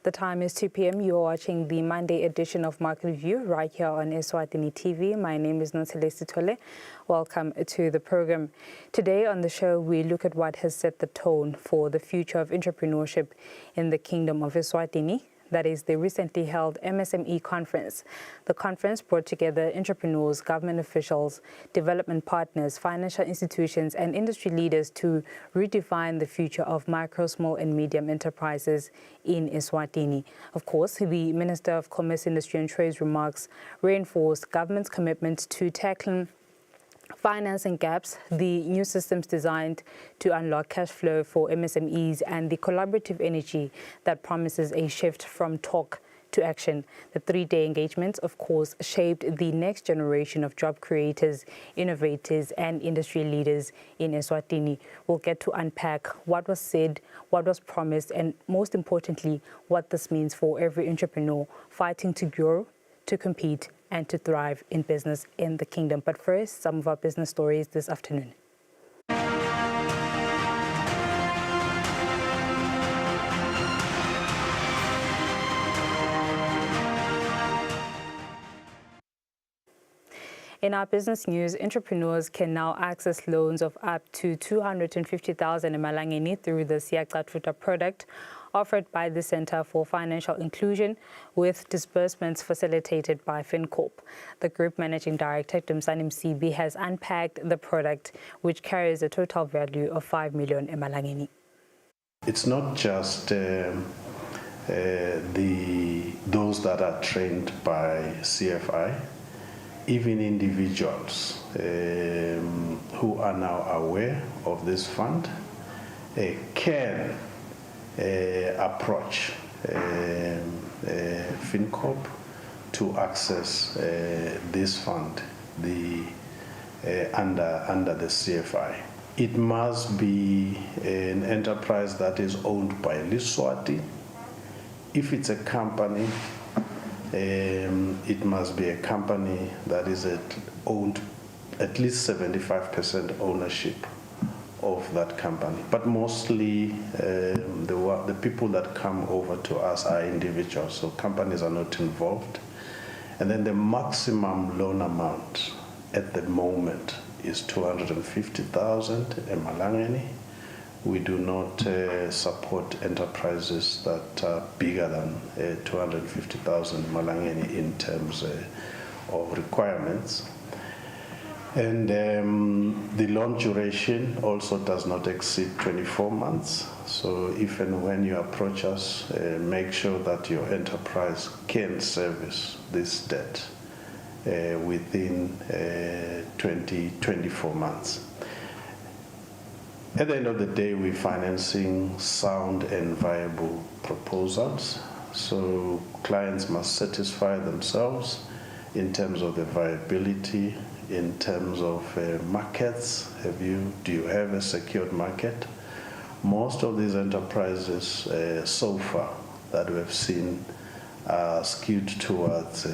The time is 2 p.m. You're watching the Monday edition of Market Review right here on Eswatini TV. My name is Nonselesi Tole. Welcome to the program. Today on the show, we look at what has set the tone for the future of entrepreneurship in the Kingdom of Eswatini. That is the recently held MSME conference. The conference brought together entrepreneurs, government officials, development partners, financial institutions, and industry leaders to redefine the future of micro, small, and medium enterprises in Eswatini. Of course, the Minister of Commerce, Industry and Trade's remarks reinforced government's commitment to tackling financing gaps, the new systems designed to unlock cash flow for MSMEs, and the collaborative energy that promises a shift from talk to action. The three-day engagement, of course, shaped the next generation of job creators, innovators, and industry leaders in Eswatini. We'll get to unpack what was said, what was promised, and most importantly, what this means for every entrepreneur fighting to grow, to compete, and to thrive in business in the kingdom. But first, some of our business stories this afternoon. In our business news, entrepreneurs can now access loans of up to 250,000 emalangeni through the Siyacatfuta product offered by the Center for Financial Inclusion, with disbursements facilitated by FinCorp. The Group Managing Director, Dumsani Msibi, has unpacked the product, which carries a total value of 5 million emalangeni. It's not just those that are trained by CFI. Even individuals who are now aware of this fund can approach FinCorp to access this fund under the CFI. It must be an enterprise that is owned by Eswatini. If it's a company, it must be a company that is owned at least 75% ownership of that company. But mostly the people that come over to us are individuals, so companies are not involved. And then the maximum loan amount at the moment is 250,000 emalangeni. We do not support enterprises that are bigger than 250,000 malangeni in terms of requirements. And the loan duration also does not exceed 24 months. So if and when you approach us, make sure that your enterprise can service this debt within 24 months. At the end of the day, we're financing sound and viable proposals. So clients must satisfy themselves in terms of the viability, in terms of markets. Do you have a secured market? Most of these enterprises so far that we have seen are skewed towards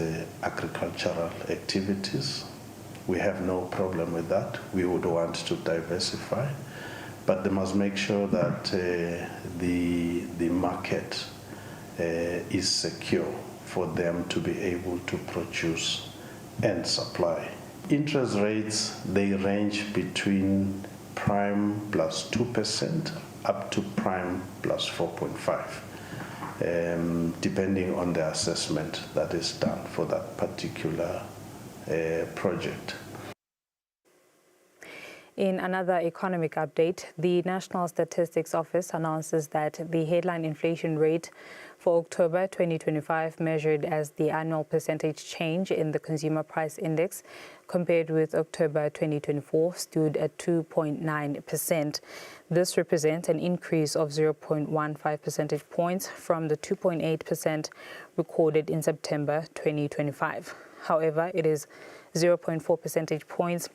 agricultural activities. We have no problem with that. We would want to diversify. But they must make sure that the market is secure for them to be able to produce and supply. Interest rates, they range between prime plus 2% up to prime plus 4.5%, depending on the assessment that is done for that particular project. In another economic update, the National Statistics Office announces that the headline inflation rate for October 2025, measured as the annual percentage change in the Consumer Price Index compared with October 2024, stood at 2.9%. This represents an increase of 0.15 percentage points from the 2.8% recorded in September 2025. However, it is 0.4 percentage points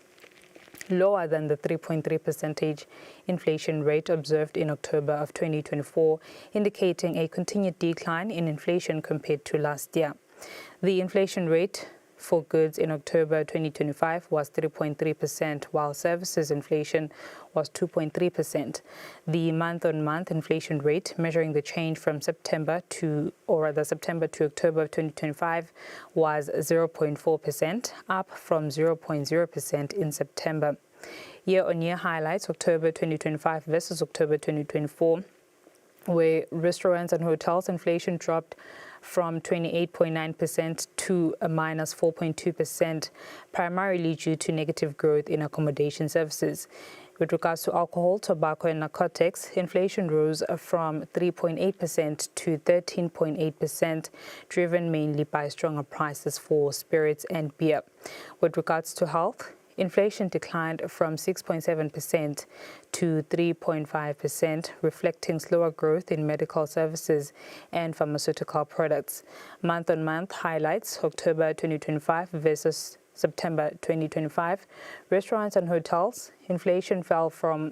lower than the 3.3% inflation rate observed in October of 2024, indicating a continued decline in inflation compared to last year. The inflation rate for goods in October 2025 was 3.3%, while services inflation was 2.3%. The month-on-month inflation rate, measuring the change from September to October of 2025, was 0.4%, up from 0.0% in September. Year-on-year highlights, October 2025 versus October 2024, where restaurants and hotels inflation dropped from 28.9% to a minus 4.2%, primarily due to negative growth in accommodation services. With regards to alcohol, tobacco and narcotics, inflation rose from 3.8% to 13.8%, driven mainly by stronger prices for spirits and beer. With regards to health, inflation declined from 6.7% to 3.5%, reflecting slower growth in medical services and pharmaceutical products. Month-on-month highlights, October 2025 versus September 2025. Restaurants and hotels, inflation fell from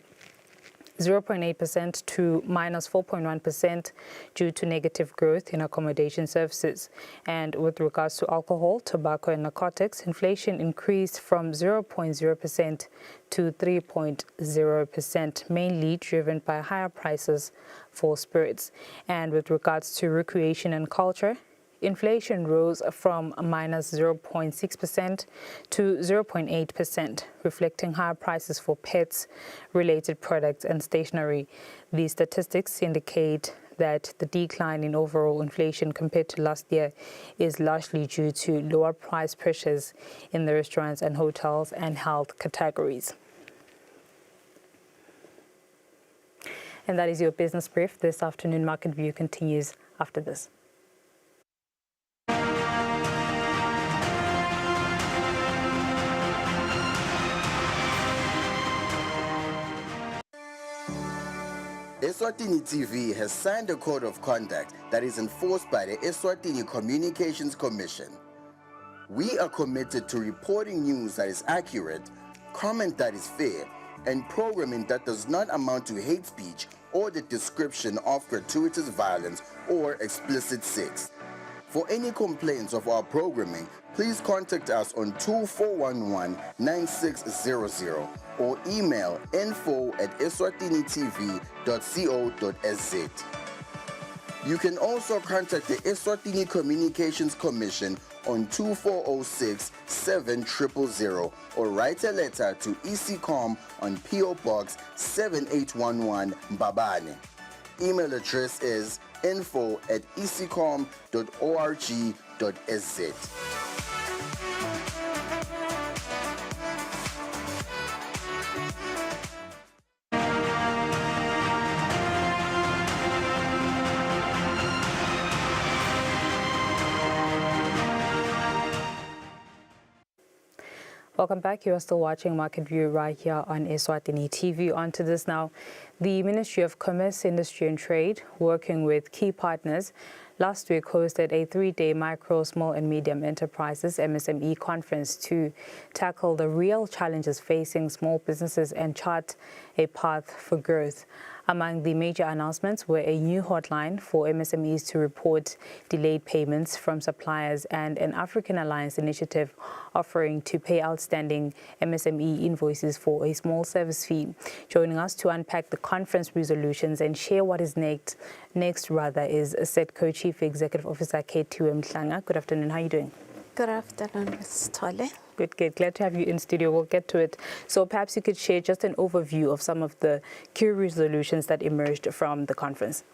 0.8% to minus 4.1% due to negative growth in accommodation services. And with regards to alcohol, tobacco and narcotics, inflation increased from 0.0% to 3.0%, mainly driven by higher prices for spirits. And with regards to recreation and culture, inflation rose from minus 0.6% to 0.8%, reflecting higher prices for pets-related products and stationery. These statistics indicate that the decline in overall inflation compared to last year is largely due to lower price pressures in the restaurants and hotels and health categories. And that is your business brief. This afternoon, Market View continues after this. Eswatini TV has signed a code of conduct that is enforced by the Eswatini Communications Commission. We are committed to reporting news that is accurate, comment that is fair, and programming that does not amount to hate speech or the description of gratuitous violence or explicit sex. For any complaints of our programming, please contact us on 2411-9600 or email info@eswatinitv.co.za. You can also contact the Eswatini Communications Commission on 2406-7000 or write a letter to ECCOM on PO Box 7811 Mbabane. Email address is info@ecom.org.sz. Welcome back. You are still watching Market View right here on Eswatini TV. On to this now. The Ministry of Commerce, Industry and Trade, working with key partners, last week hosted a 3-day micro, small and medium enterprises MSME conference to tackle the real challenges facing small businesses and chart a path for growth. Among the major announcements were a new hotline for MSMEs to report delayed payments from suppliers and an African Alliance initiative offering to pay outstanding MSME invoices for a small service fee. Joining us to unpack the conference resolutions and share what is next is SEDCO Chief Executive Officer K2 Mhlanga. Good afternoon. How are you doing? Good afternoon, Ms. Tole. Good. Glad to have you in studio. We'll get to it. So perhaps you could share just an overview of some of the key resolutions that emerged from the conference.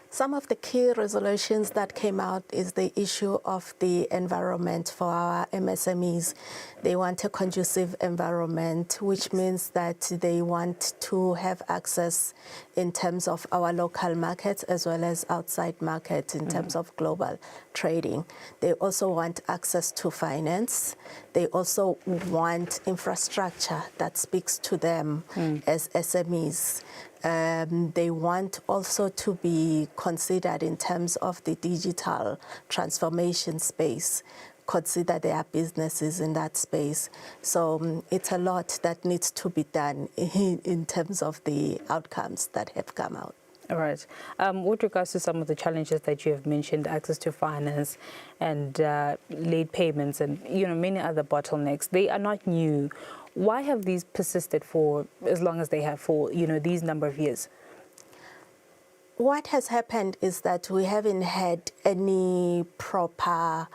Some of the key resolutions that came out is the issue of the environment for our MSMEs. They want a conducive environment, which means that they want to have access in terms of our local markets as well as outside markets in terms of global trading. They also want access to finance. They also want infrastructure that speaks to them as SMEs. They want also to be considered in terms of the digital transformation space, consider their businesses in that space. So it's a lot that needs to be done in terms of the outcomes that have come out. All right. With regards to some of the challenges that you have mentioned, access to finance and late payments and, many other bottlenecks, they are not new. Why have these persisted for as long as they have for, these number of years? What has happened is that we haven't had any proper,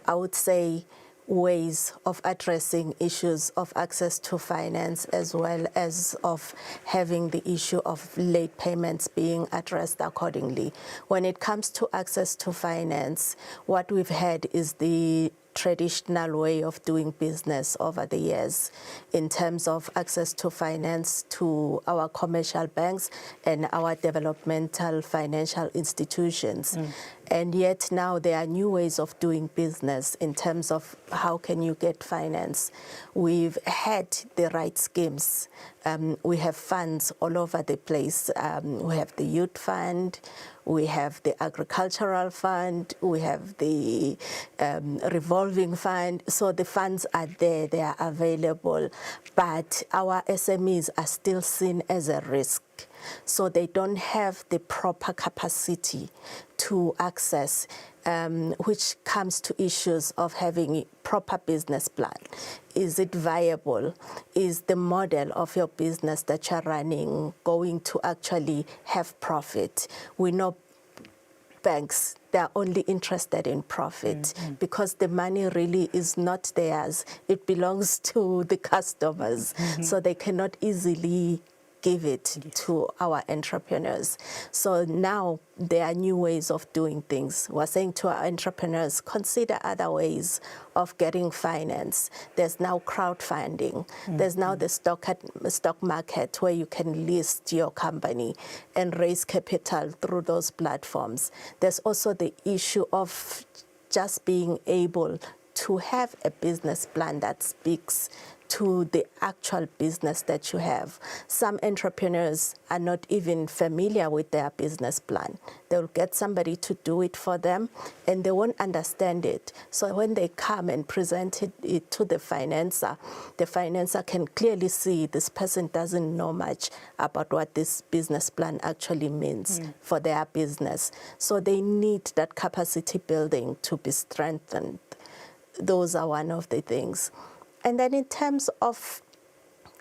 I would say, ways of addressing issues of access to finance, as well as of having the issue of late payments being addressed accordingly. When it comes to access to finance, what we've had is the traditional way of doing business over the years in terms of access to finance to our commercial banks and our developmental financial institutions. And yet now there are new ways of doing business in terms of how can you get finance. We've had the right schemes. We have funds all over the place. We have the youth fund, we have the agricultural fund, we have the revolving fund. So the funds are there, they are available, but our SMEs are still seen as a risk. So they don't have the proper capacity to access, which comes to issues of having a proper business plan. Is it viable? Is the model of your business that you're running going to actually have profit? We know banks, they're only interested in profit because the money really is not theirs. It belongs to the customers, so they cannot easily give it to our entrepreneurs. So now there are new ways of doing things. We're saying to our entrepreneurs, consider other ways of getting finance. There's now crowdfunding. There's now the stock market where you can list your company and raise capital through those platforms. There's also the issue of just being able to have a business plan that speaks to the actual business that you have. Some entrepreneurs are not even familiar with their business plan. They'll get somebody to do it for them and they won't understand it. So when they come and present it to the financer can clearly see this person doesn't know much about what this business plan actually means for their business. So they need that capacity building to be strengthened. Those are one of the things. And then in terms of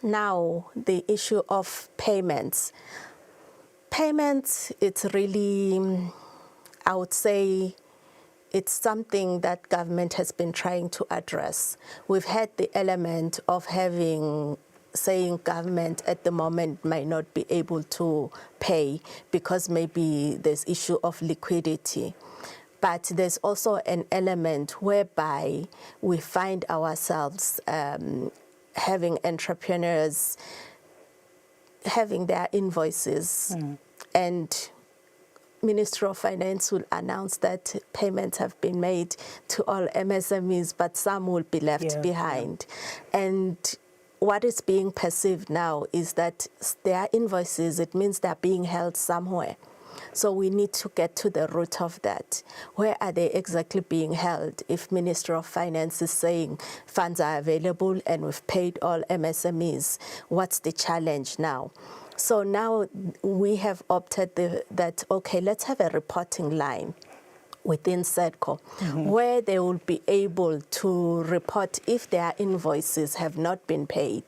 now the issue of payments, it's really, I would say, it's something that government has been trying to address. We've had the element of saying government at the moment might not be able to pay because maybe there's issue of liquidity. But there's also an element whereby we find ourselves having entrepreneurs having their invoices and Ministry of Finance will announce that payments have been made to all MSMEs, but some will be left behind. And what is being perceived now is that their invoices, it means they're being held somewhere. So we need to get to the root of that. Where are they exactly being held? If Ministry of Finance is saying funds are available and we've paid all MSMEs, what's the challenge now? So now we have opted that, okay, let's have a reporting line within SEDCO, where they will be able to report if their invoices have not been paid.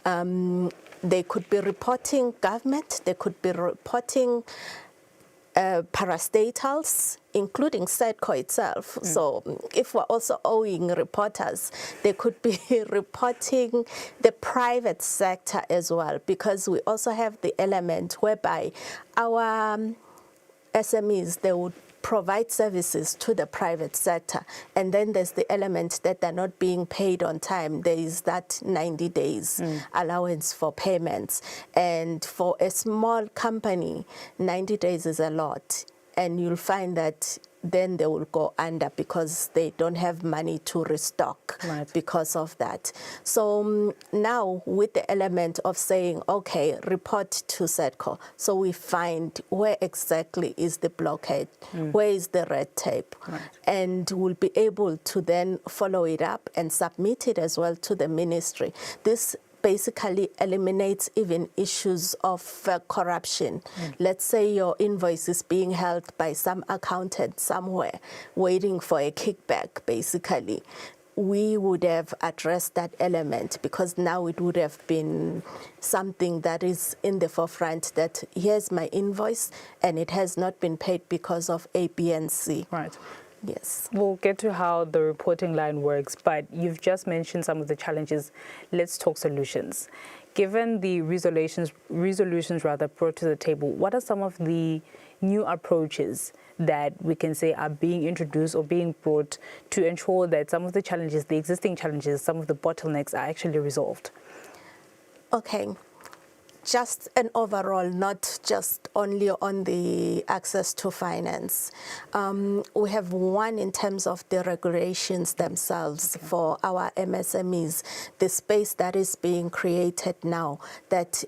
They could be reporting government, they could be reporting parastatals, including SEDCO itself. So if we're also owing reporters, they could be reporting the private sector as well, because we also have the element whereby our SMEs, they would provide services to the private sector. And then there's the element that they're not being paid on time. There is that 90 days allowance for payments. And for a small company, 90 days is a lot. And you'll find that then they will go under because they don't have money to restock because of that. So now with the element of saying, okay, report to SEDCO, so we find where exactly is the blockade, where is the red tape, and we'll be able to then follow it up and submit it as well to the ministry. This basically eliminates even issues of corruption. Let's say your invoice is being held by some accountant somewhere waiting for a kickback, basically. We would have addressed that element, because now it would have been something that is in the forefront, that here's my invoice and it has not been paid because of A, B, and C. Right. Yes. We'll get to how the reporting line works, but you've just mentioned some of the challenges. Let's talk solutions. Given the resolutions brought to the table, what are some of the new approaches that we can say are being introduced or being brought to ensure that some of the challenges, the existing challenges, some of the bottlenecks are actually resolved? Okay. Just an overall, not just only on the access to finance. We have one in terms of the regulations themselves for our MSMEs, the space that is being created now that,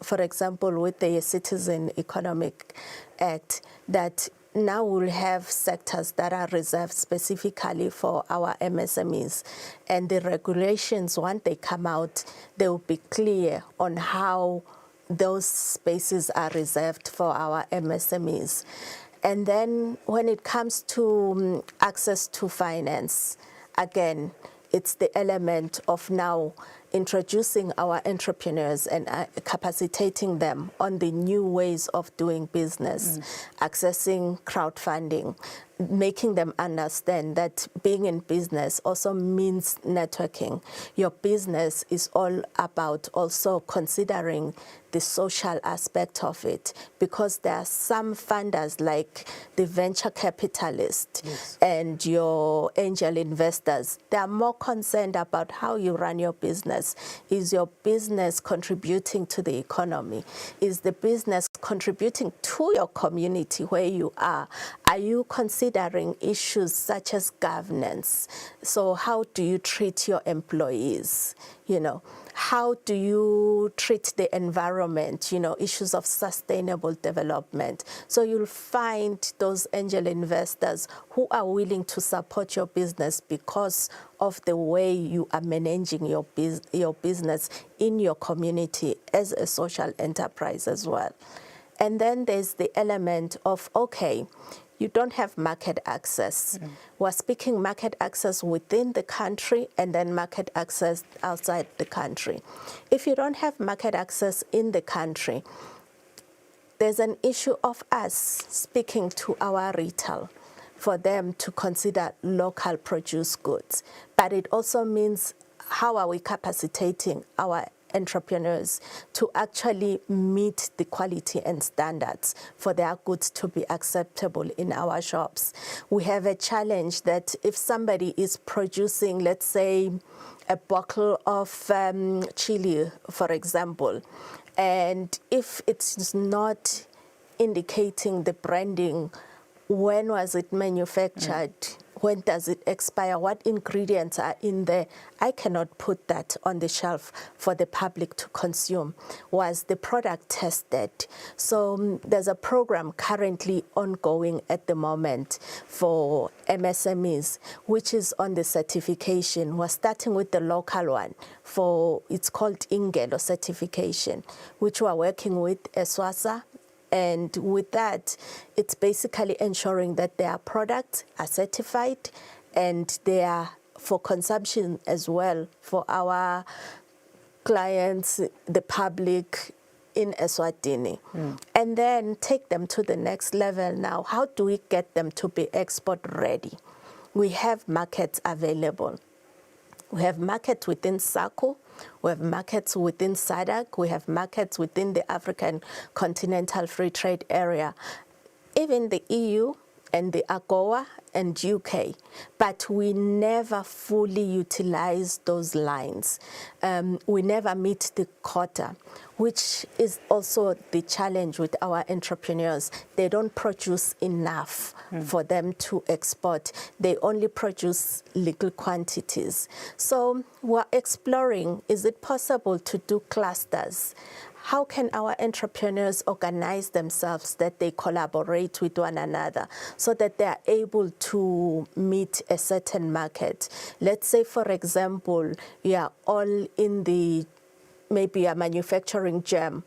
for example, with the Citizen Economic Act, that now we'll have sectors that are reserved specifically for our MSMEs. And the regulations, once they come out, they will be clear on how those spaces are reserved for our MSMEs. And then when it comes to access to finance, again, it's the element of now introducing our entrepreneurs and capacitating them on the new ways of doing business, accessing crowdfunding, making them understand that being in business also means networking. Your business is all about also considering the social aspect of it, because there are some funders like the venture capitalists and your angel investors. They are more concerned about how you run your business. Is your business contributing to the economy? Is the business contributing to your community where you are? Are you considering issues such as governance? So how do you treat your employees? You know, how do you treat the environment? You know, issues of sustainable development. So you'll find those angel investors who are willing to support your business because of the way you are managing your business in your community as a social enterprise as well. And then there's the element of, okay, you don't have market access. We're speaking market access within the country and then market access outside the country. If you don't have market access in the country, there's an issue of us speaking to our retail for them to consider local produce goods. But it also means, how are we capacitating our entrepreneurs to actually meet the quality and standards for their goods to be acceptable in our shops? We have a challenge that if somebody is producing, let's say, a bottle of chili, for example, and if it's not indicating the branding, when was it manufactured? When does it expire? What ingredients are in there? I cannot put that on the shelf for the public to consume. Was the product tested? So there's a program currently ongoing at the moment for MSMEs, which is on the certification. We're starting with the local one for, it's called Ingelo certification, which we're working with Eswatini. And with that, it's basically ensuring that their products are certified and they are for consumption as well for our clients, the public in Eswatini. And then take them to the next level now. How do we get them to be export ready? We have markets available. We have markets within SACU, we have markets within SADC, we have markets within the African Continental Free Trade Area, even the EU and the AGOA and UK, but we never fully utilize those lines. We never meet the quota, which is also the challenge with our entrepreneurs. They don't produce enough for them to export. They only produce little quantities. So we're exploring, is it possible to do clusters? How can our entrepreneurs organize themselves that they collaborate with one another so that they are able to meet a certain market? Let's say, for example, you are all in the maybe are manufacturing jam,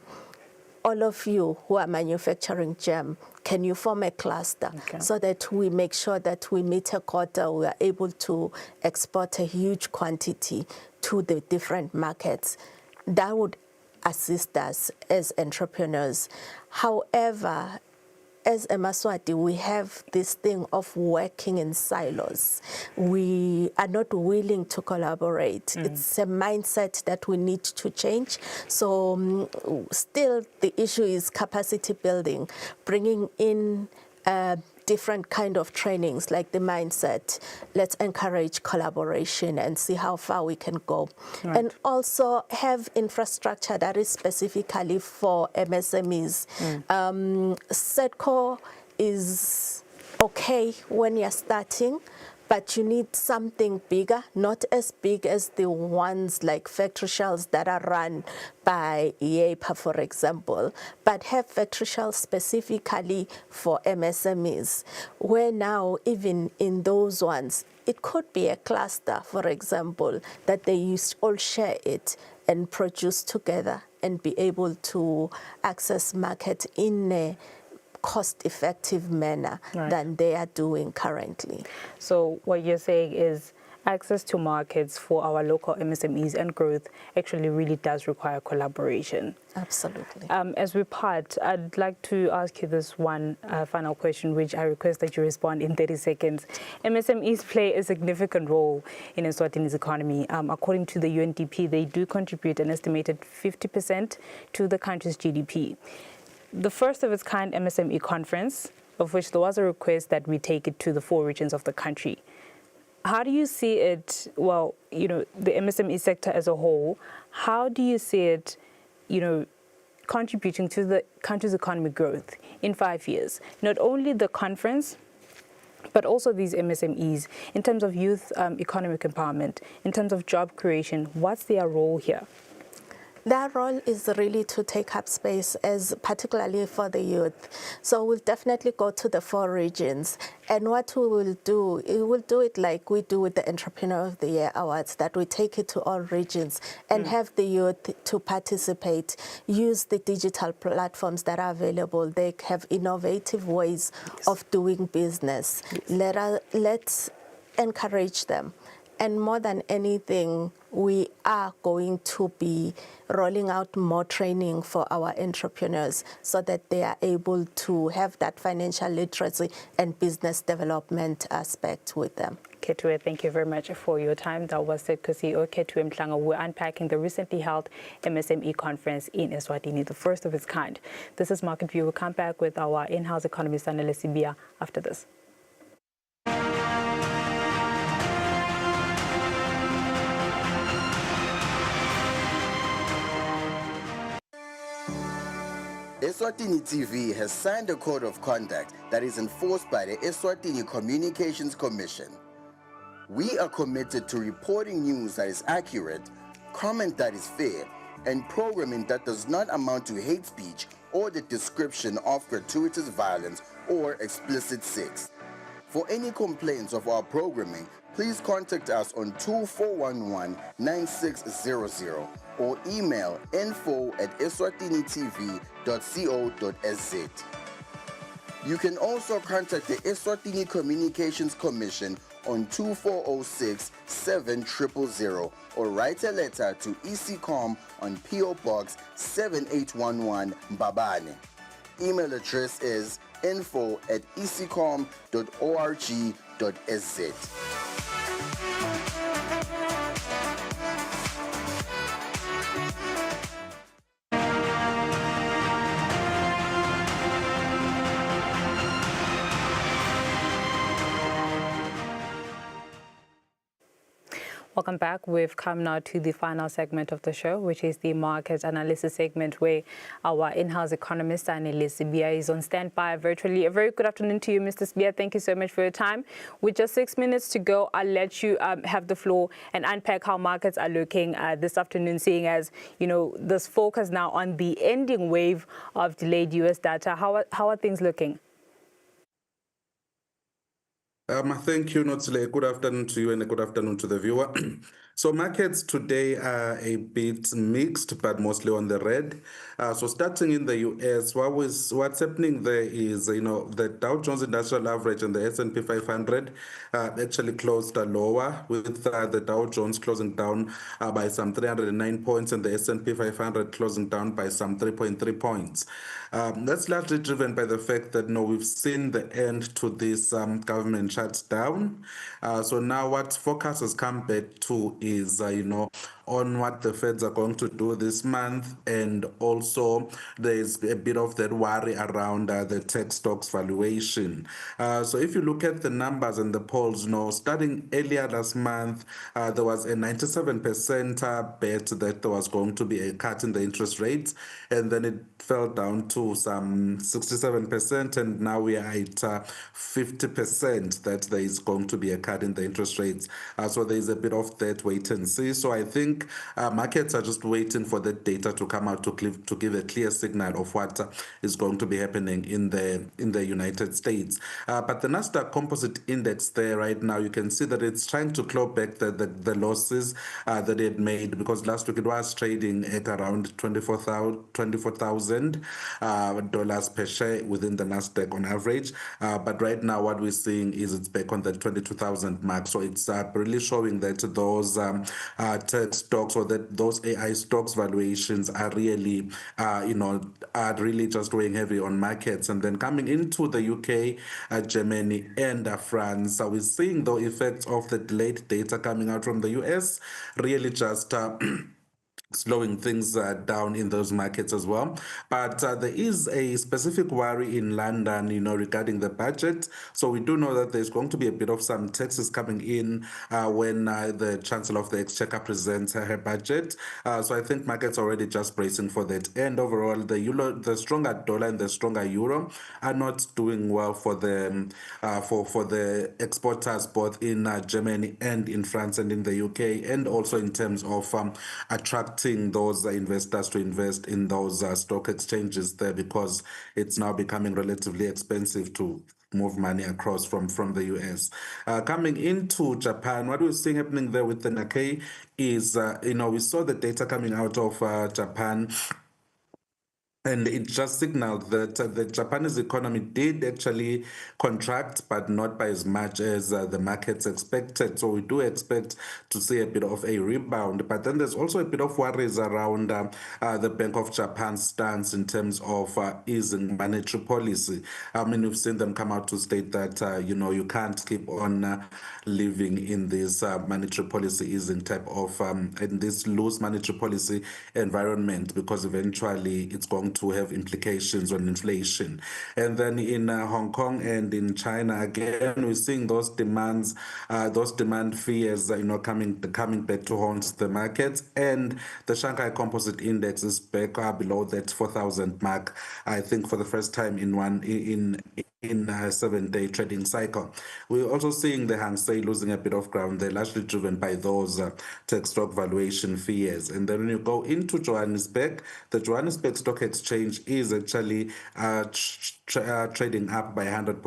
all of you who are manufacturing jam, can you form a cluster so that we make sure that we meet a quota, we are able to export a huge quantity to the different markets? That would assist us as entrepreneurs. However, as a Maswati, we have this thing of working in silos. We are not willing to collaborate. It's a mindset that we need to change. So still the issue is capacity building, bringing in different kind of trainings like the mindset. Let's encourage collaboration and see how far we can go. Right. And also have infrastructure that is specifically for MSMEs. SEDCO is okay when you're starting, but you need something bigger, not as big as the ones like factory shells that are run by IEPA, for example, but have factory shells specifically for MSMEs, where now even in those ones, it could be a cluster, for example, that they all share it and produce together and be able to access market in a cost-effective manner than they are doing currently. So what you're saying is access to markets for our local MSMEs and growth actually really does require collaboration. Absolutely. As we part, I'd like to ask you this one final question, which I request that you respond in 30 seconds. MSMEs play a significant role in Eswatini's economy. According to the UNDP, they do contribute an estimated 50% to the country's GDP. The first of its kind MSME conference, of which there was a request that we take it to the 4 regions of the country. How do you see it, well, the MSME sector as a whole, how do you see it, contributing to the country's economic growth in 5 years? Not only the conference, but also these MSMEs, in terms of youth economic empowerment, in terms of job creation, what's their role here? Their role is really to take up space, as particularly for the youth. So we'll definitely go to the 4 regions. And what we will do it like we do with the Entrepreneur of the Year Awards, that we take it to all regions and have the youth to participate, use the digital platforms that are available. They have innovative ways of doing business. Let's encourage them. And more than anything, we are going to be rolling out more training for our entrepreneurs so that they are able to have that financial literacy and business development aspect with them. Ketue, thank you very much for your time. That was the CEO Ketue Mhlanga. We're unpacking the recently held MSME conference in Eswatini, the first of its kind. This is Market View. We'll come back with our in-house economist, Annalise Sibia, after this. Eswatini TV has signed a code of conduct that is enforced by the Eswatini Communications Commission. We are committed to reporting news that is accurate, comment that is fair, and programming that does not amount to hate speech or the description of gratuitous violence or explicit sex. For any complaints of our programming, please contact us on 2411-9600 or email info@eswatinitv.co.za. You can also contact the Eswatini Communications Commission on 2406-7000 or write a letter to ECCOM on PO Box 7811 Mbabane. Email address is info@ecom.org.sz. Welcome back. We've come now to the final segment of the show, which is the market analysis segment, where our in-house economist, Annalise Sibia, is on standby virtually. A very good afternoon to you, Mr. Sibia. Thank you so much for your time. With just 6 minutes to go, I'll let you have the floor and unpack how markets are looking this afternoon, seeing as, this focus now on the ending wave of delayed U.S. data. How are things looking? Thank you, Notsile. Good afternoon to you and good afternoon to the viewer. So markets today are a bit mixed, but mostly on the red. So starting in the US, what's happening there is, the Dow Jones Industrial Average and the S&P 500 actually closed lower, with the Dow Jones closing down by some 309 points and the S&P 500 closing down by some 3.3 points. That's largely driven by the fact that we've seen the end to this government shutdown. So now what focus has come back to is, on what the Feds are going to do this month, and also there's a bit of that worry around the tech stocks valuation. So if you look at the numbers and the polls, starting earlier last month, there was a 97% bet that there was going to be a cut in the interest rates, and then it fell down to some 67%, and now we are at 50% that there is going to be a cut in the interest rates. So there is a bit of that wait and see. So I think markets are just waiting for that data to come out to give a clear signal of what is going to be happening in the United States. But the Nasdaq Composite Index there right now, you can see that it's trying to claw back the losses that it made, because last week it was trading at around $24,000 per share within the Nasdaq on average. But right now what we're seeing is it's back on the 22,000 mark. So it's really showing that those tech stocks, or that those AI stocks valuations are really, are really just weighing heavy on markets. And then coming into the UK, Germany, and France, we're seeing the effects of the delayed data coming out from the US, really just slowing things down in those markets as well. But there is a specific worry in London, regarding the budget. So we do know that there's going to be a bit of some taxes coming in when the Chancellor of the Exchequer presents her budget. So I think markets are already just bracing for that. And overall, the stronger dollar and the stronger euro are not doing well for the exporters, both in Germany and in France and in the UK, and also in terms of attracting those investors to invest in those stock exchanges there, because it's now becoming relatively expensive to move money across from the US. Coming into Japan, what we're seeing happening there with the Nikkei is, we saw the data coming out of Japan, and it just signaled that the Japanese economy did actually contract, but not by as much as the markets expected. So we do expect to see a bit of a rebound. But then there's also a bit of worries around the Bank of Japan's stance in terms of easing monetary policy. I mean, we've seen them come out to state that, you can't keep on living in this monetary policy easing type of, in this loose monetary policy environment, because eventually it's going to have implications on inflation. And then in Hong Kong and in China, again, we're seeing those demand fears, coming back to haunt the markets. And the Shanghai Composite Index is back below that 4,000 mark, I think, for the first time in a 7-day trading cycle. We're also seeing the Hang Seng losing a bit of ground. They're largely driven by those tech stock valuation fears. And then when you go into Johannesburg, the Johannesburg Stock Exchange is actually trading up by 100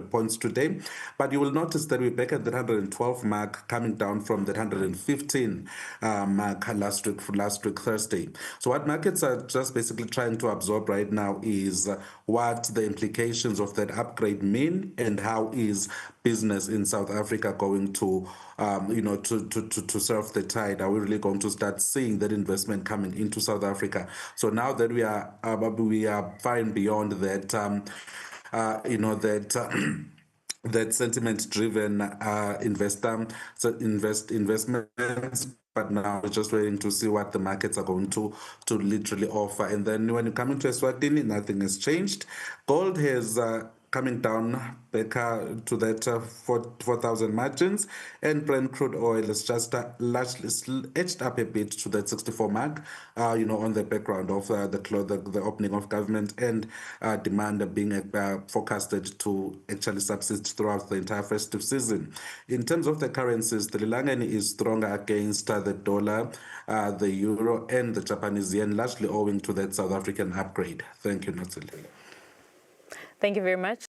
points today. But you will notice that we're back at the 112 mark, coming down from the 115 mark last week Thursday. So what markets are just basically trying to absorb right now is what the implications of that upgrade mean, and how is business in South Africa going to to surf the tide. Are we really going to start seeing that investment coming into South Africa? So now that we are far beyond that, that sentiment-driven investments. But now we're just waiting to see what the markets are going to literally offer. And then when you come into Eswatini, nothing has changed. Gold has coming down back to that 4,000 margins, and Brent crude oil is just largely edged up a bit to that 64 mark, on the background of the opening of government and demand being forecasted to actually subsist throughout the entire festive season. In terms of the currencies, the Lilangeni is stronger against the dollar, the euro, and the Japanese yen, largely owing to that South African upgrade. Thank you, Natalie. Thank you very much.